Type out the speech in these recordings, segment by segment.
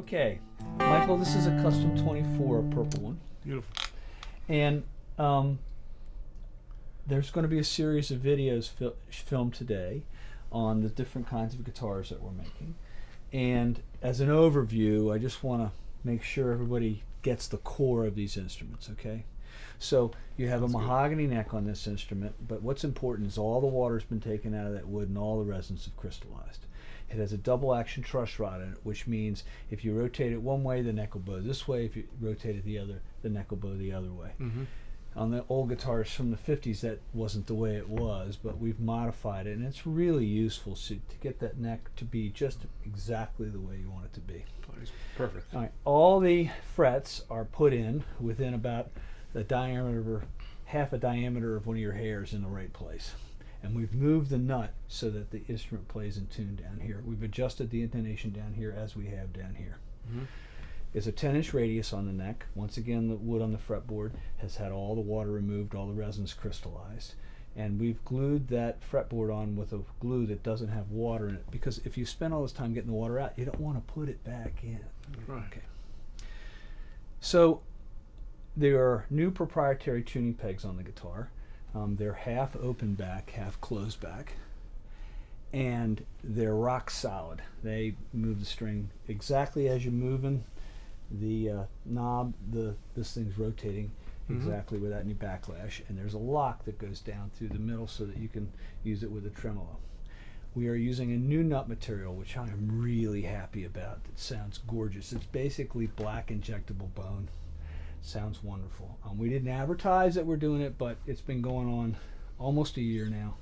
Okay, Michael, this is a custom 24 purple one. Beautiful. And there's going to be a series of videos filmed today on the different kinds of guitars that we're making. And as an overview, I just want to make sure everybody gets the core of these instruments, okay? So you have a mahogany neck on this instrument, but what's important is all the water's been taken out of that wood and all the resins have crystallized. It has a double action truss rod in it, which means if you rotate it one way, the neck will bow this way. If you rotate it the other, the neck will bow the other way. Mm-hmm. On the old guitars from the 50s, that wasn't the way it was, but we've modified it, and it's really useful to get that neck to be just exactly the way you want it to be. Perfect. All right, all the frets are put in within about the diameter, half a diameter of one of your hairs in the right place. And we've moved the nut so that the instrument plays in tune down here. We've adjusted the intonation down here as we have down here. Mm-hmm. There's a 10-inch radius on the neck. Once again, the wood on the fretboard has had all the water removed, all the resins crystallized. And we've glued that fretboard on with a glue that doesn't have water in it, because if you spend all this time getting the water out, you don't want to put it back in. Right. Okay. So there are new proprietary tuning pegs on the guitar. They're half open back, half closed back, and they're rock solid. They move the string exactly as you're moving the knob. This thing's rotating exactly without any backlash, and there's a lock that goes down through the middle so that you can use it with a tremolo. We are using a new nut material, which I am really happy about. It sounds gorgeous. It's basically black injectable bone. Sounds wonderful. We didn't advertise that we're doing it, but it's been going on almost a year now.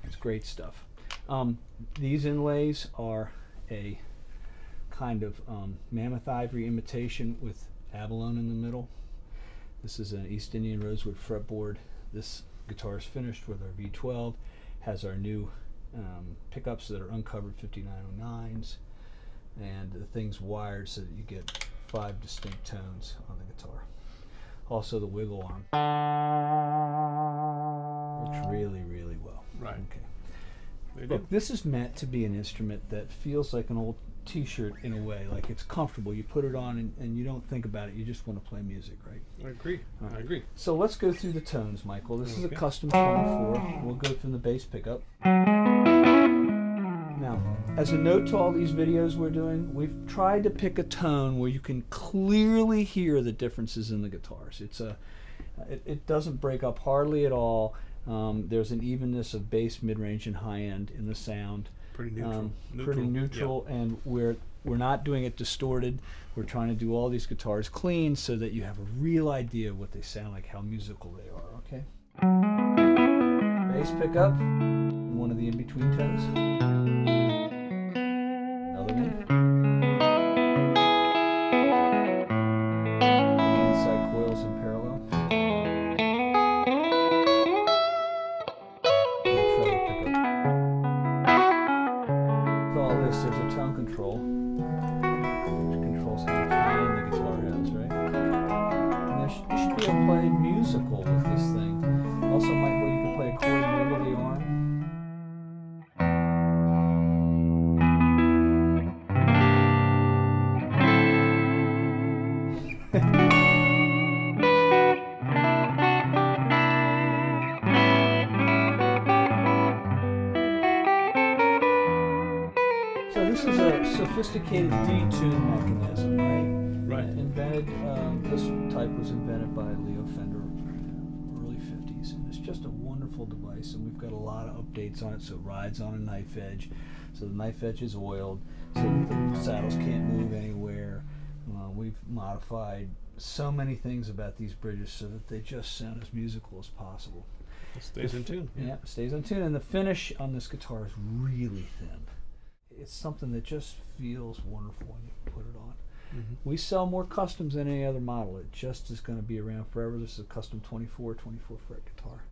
It's great stuff. These inlays are a kind of mammoth ivory imitation with abalone in the middle. This is an East Indian rosewood fretboard. This guitar is finished with our V12. Has our new pickups that are uncovered 5909s, and the thing's wired so that you get 5 distinct tones on the guitar. Also, the wiggle arm works really, really well. Right. Okay. Look, this is meant to be an instrument that feels like an old t-shirt in a way, like it's comfortable. You put it on and you don't think about it. You just want to play music, right? I agree. Right. I agree. So let's go through the tones, Michael. This is a Okay. custom 24. We'll go from the bass pickup. Now, as a note to all these videos we're doing, we've tried to pick a tone where you can clearly hear the differences in the guitars. It doesn't break up hardly at all. There's an evenness of bass, mid-range, and high-end in the sound. Pretty neutral. Pretty neutral, yeah. And we're not doing it distorted. We're trying to do all these guitars clean so that you have a real idea of what they sound like, how musical they are, okay? Bass pickup, one of the in-between tones. Another one. Inside coils in parallel. Treble pickup. With all this, there's a tone control, which controls how much gain the guitar has, right? And you should be able to play musical with this thing. Also, Michael, you can play a chord and wiggle the arm. So this is a sophisticated detune mechanism, right? Right. Invented, this type was invented by Leo Fender early 50s, and it's just a wonderful device, and we've got a lot of updates on it, so it rides on a knife edge, so the knife edge is oiled, so that the saddles can't move anywhere. We've modified so many things about these bridges so that they just sound as musical as possible. It stays in tune. Yeah, it stays in tune, and the finish on this guitar is really thin. It's something that just feels wonderful when you put it on. Mm-hmm. We sell more customs than any other model. It just is going to be around forever. This is a custom 24 fret guitar.